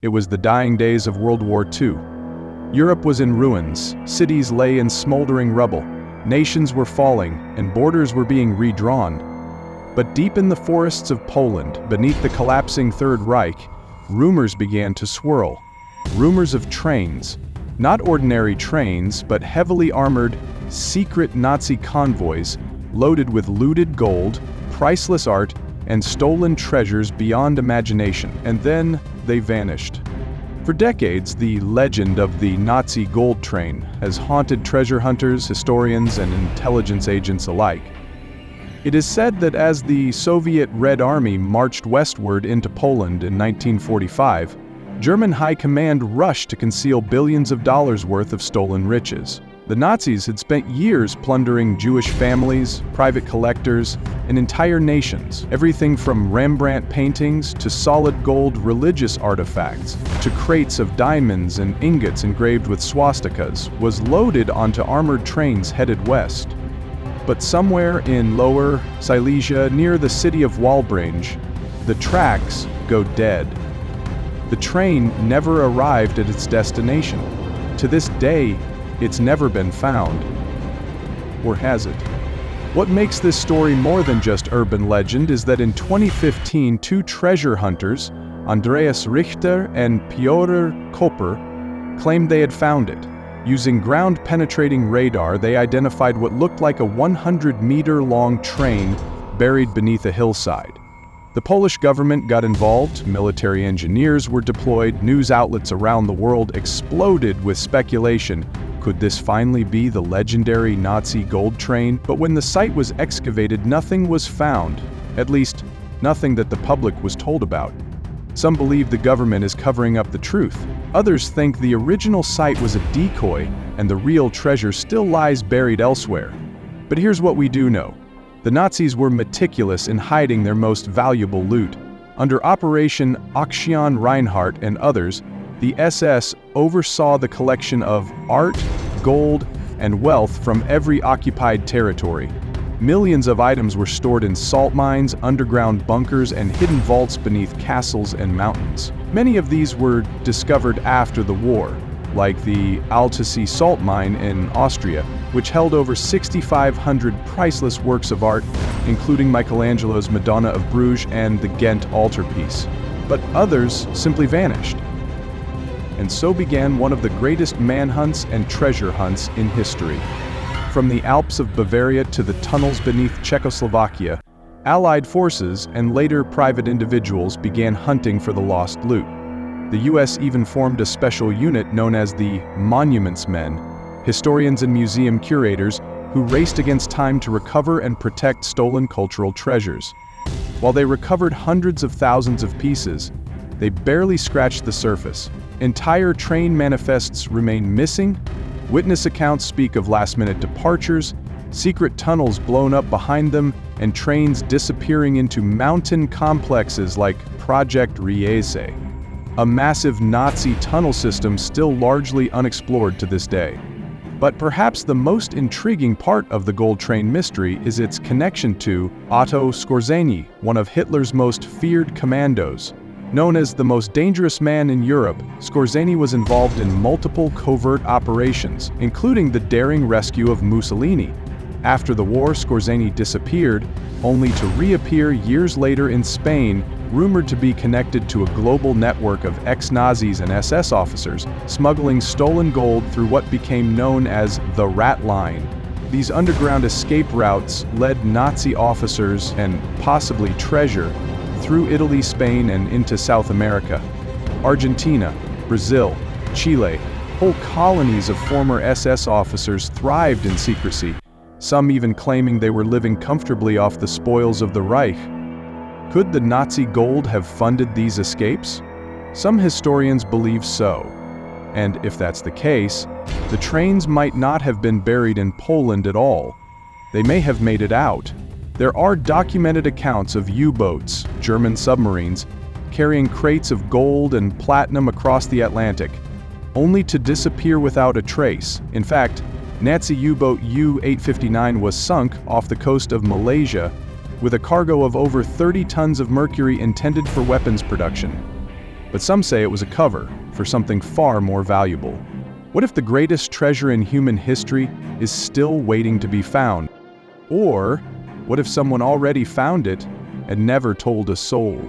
It was the dying days of World War II. Europe was in ruins, cities lay in smoldering rubble, nations were falling, and borders were being redrawn. But deep in the forests of Poland, beneath the collapsing Third Reich, rumors began to swirl. Rumors of trains. Not ordinary trains, but heavily armored, secret Nazi convoys, loaded with looted gold, priceless art, and stolen treasures beyond imagination. And then they vanished. For decades, the legend of the Nazi gold train has haunted treasure hunters, historians, and intelligence agents alike. It is said that as the Soviet Red Army marched westward into Poland in 1945, German high command rushed to conceal billions of dollars worth of stolen riches. The Nazis had spent years plundering Jewish families, private collectors, and entire nations. Everything from Rembrandt paintings to solid gold religious artifacts to crates of diamonds and ingots engraved with swastikas was loaded onto armored trains headed west. But somewhere in Lower Silesia, near the city of Wałbrzych, the tracks go dead. The train never arrived at its destination. To this day, it's never been found. Or has it? What makes this story more than just urban legend is that in 2015, two treasure hunters, Andreas Richter and Piotr Koper, claimed they had found it. Using ground-penetrating radar, they identified what looked like a 100-meter-long train buried beneath a hillside. The Polish government got involved, military engineers were deployed, news outlets around the world exploded with speculation. Could this finally be the legendary Nazi gold train? But when the site was excavated, nothing was found. At least, nothing that the public was told about. Some believe the government is covering up the truth. Others think the original site was a decoy and the real treasure still lies buried elsewhere. But here's what we do know. The Nazis were meticulous in hiding their most valuable loot. Under Operation Aktion Reinhardt and others, the SS oversaw the collection of art, gold, and wealth from every occupied territory. Millions of items were stored in salt mines, underground bunkers, and hidden vaults beneath castles and mountains. Many of these were discovered after the war, like the Altötting salt mine in Austria, which held over 6,500 priceless works of art, including Michelangelo's Madonna of Bruges and the Ghent altarpiece. But others simply vanished. And so began one of the greatest manhunts and treasure hunts in history. From the Alps of Bavaria to the tunnels beneath Czechoslovakia, Allied forces and later private individuals began hunting for the lost loot. The US even formed a special unit known as the Monuments Men, historians and museum curators who raced against time to recover and protect stolen cultural treasures. While they recovered hundreds of thousands of pieces, they barely scratched the surface. Entire train manifests remain missing, witness accounts speak of last-minute departures, secret tunnels blown up behind them, and trains disappearing into mountain complexes like Project Riese, a massive Nazi tunnel system still largely unexplored to this day. But perhaps the most intriguing part of the gold train mystery is its connection to Otto Skorzeny, one of Hitler's most feared commandos. Known as the most dangerous man in Europe, Skorzeny was involved in multiple covert operations, including the daring rescue of Mussolini. After the war, Skorzeny disappeared, only to reappear years later in Spain, rumored to be connected to a global network of ex-Nazis and SS officers, smuggling stolen gold through what became known as the Rat Line. These underground escape routes led Nazi officers and possibly treasure through Italy, Spain, and into South America. Argentina, Brazil, Chile, whole colonies of former SS officers thrived in secrecy, some even claiming they were living comfortably off the spoils of the Reich. Could the Nazi gold have funded these escapes? Some historians believe so. And if that's the case, the trains might not have been buried in Poland at all. They may have made it out. There are documented accounts of U-boats, German submarines, carrying crates of gold and platinum across the Atlantic, only to disappear without a trace. In fact, Nazi U-boat U-859 was sunk off the coast of Malaysia with a cargo of over 30 tons of mercury intended for weapons production. But some say it was a cover for something far more valuable. What if the greatest treasure in human history is still waiting to be found? Or what if someone already found it and never told a soul?